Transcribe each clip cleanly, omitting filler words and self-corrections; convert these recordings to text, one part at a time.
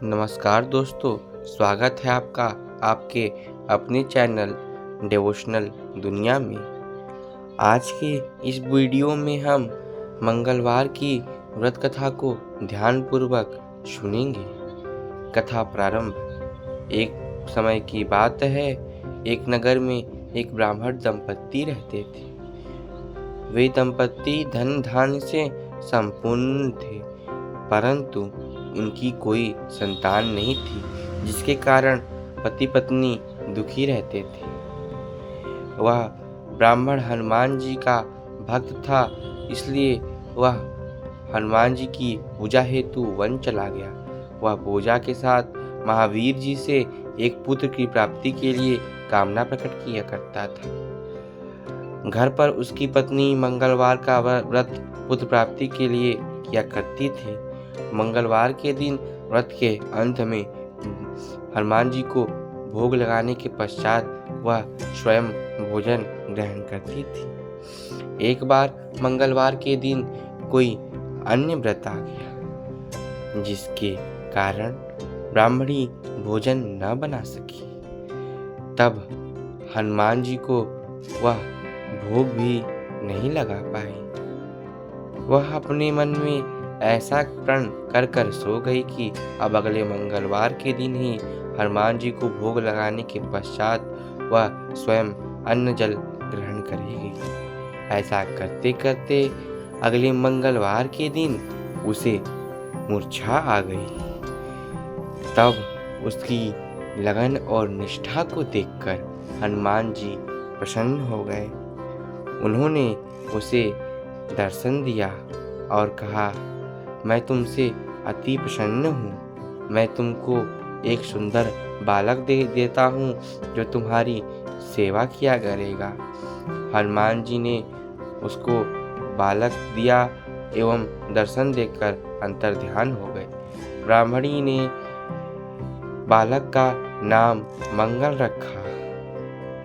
नमस्कार दोस्तों, स्वागत है आपका आपके अपने चैनल डिवोशनल दुनिया में। आज के इस वीडियो में हम मंगलवार की व्रत कथा को ध्यानपूर्वक सुनेंगे। कथा प्रारंभ। एक समय की बात है, एक नगर में एक ब्राह्मण दंपत्ति रहते थे। वे दंपत्ति धन धान्य से संपूर्ण थे, परंतु उनकी कोई संतान नहीं थी, जिसके कारण पति पत्नी दुखी रहते थे। वह ब्राह्मण हनुमान जी का भक्त था, इसलिए वह हनुमान जी की पूजा हेतु वन चला गया। वह पूजा के साथ महावीर जी से एक पुत्र की प्राप्ति के लिए कामना प्रकट किया करता था। घर पर उसकी पत्नी मंगलवार का व्रत पुत्र प्राप्ति के लिए किया करती थी। मंगलवार के दिन व्रत के अंत में हनुमान जी को भोग लगाने के पश्चात वह स्वयं भोजन ग्रहण करती थी। एक बार मंगलवार के दिन कोई अन्य व्रत आ गया, जिसके कारण ब्राह्मणी भोजन न बना सकी। तब हनुमान जी को वह भोग भी नहीं लगा पाई। वह अपने मन में ऐसा प्रण कर कर सो गई कि अब अगले मंगलवार के दिन ही हनुमान जी को भोग लगाने के पश्चात वह स्वयं अन्न जल ग्रहण करेगी। ऐसा करते करते अगले मंगलवार के दिन उसे मूर्छा आ गई। तब उसकी लगन और निष्ठा को देखकर हनुमान जी प्रसन्न हो गए। उन्होंने उसे दर्शन दिया और कहा, मैं तुमसे अति प्रसन्न हूँ। मैं तुमको एक सुंदर बालक दे देता हूँ जो तुम्हारी सेवा किया करेगा। हनुमान जी ने उसको बालक दिया एवं दर्शन देकर अंतर्ध्यान हो गए। ब्राह्मणी ने बालक का नाम मंगल रखा।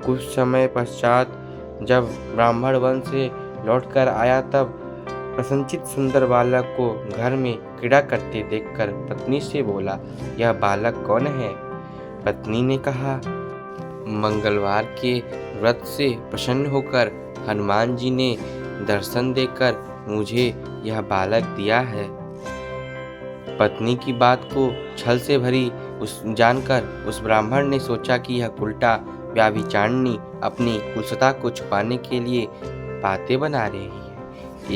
कुछ समय पश्चात जब ब्राह्मण वन से लौटकर आया, तब प्रसन्नचित सुंदर बालक को घर में क्रीड़ा करते देखकर पत्नी से बोला, यह बालक कौन है? पत्नी ने कहा, मंगलवार के व्रत से प्रसन्न होकर हनुमान जी ने दर्शन देकर मुझे यह बालक दिया है। पत्नी की बात को छल से भरी जानकर उस ब्राह्मण ने सोचा कि यह उल्टा व्यभिचारिणी अपनी कुत्सता को छुपाने के लिए बातें बना रही है।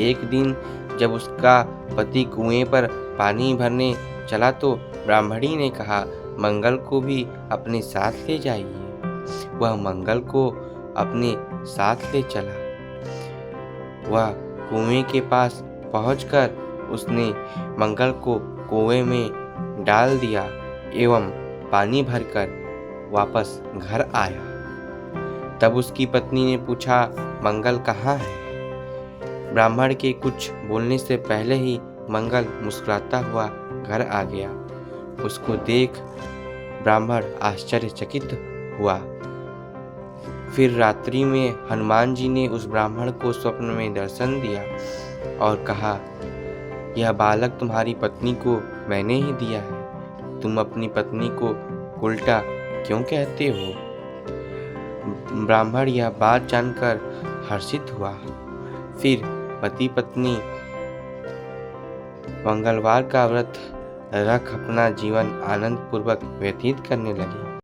एक दिन जब उसका पति कुएं पर पानी भरने चला तो ब्राह्मणी ने कहा, मंगल को भी अपने साथ ले जाइए। वह मंगल को अपने साथ ले चला। वह कुएं के पास पहुंचकर उसने मंगल को कुएं में डाल दिया एवं पानी भरकर वापस घर आया। तब उसकी पत्नी ने पूछा, मंगल कहाँ है? ब्राह्मण के कुछ बोलने से पहले ही मंगल मुस्कुराता हुआ घर आ गया। उसको देख ब्राह्मण आश्चर्यचकित हुआ। फिर रात्रि में हनुमान जी ने उस ब्राह्मण को स्वप्न में दर्शन दिया और कहा, यह बालक तुम्हारी पत्नी को मैंने ही दिया है। तुम अपनी पत्नी को उल्टा क्यों कहते हो? ब्राह्मण यह बात जानकर हर्षित हुआ। फिर पति पत्नी मंगलवार का व्रत रख अपना जीवन आनंद पूर्वक व्यतीत करने लगे।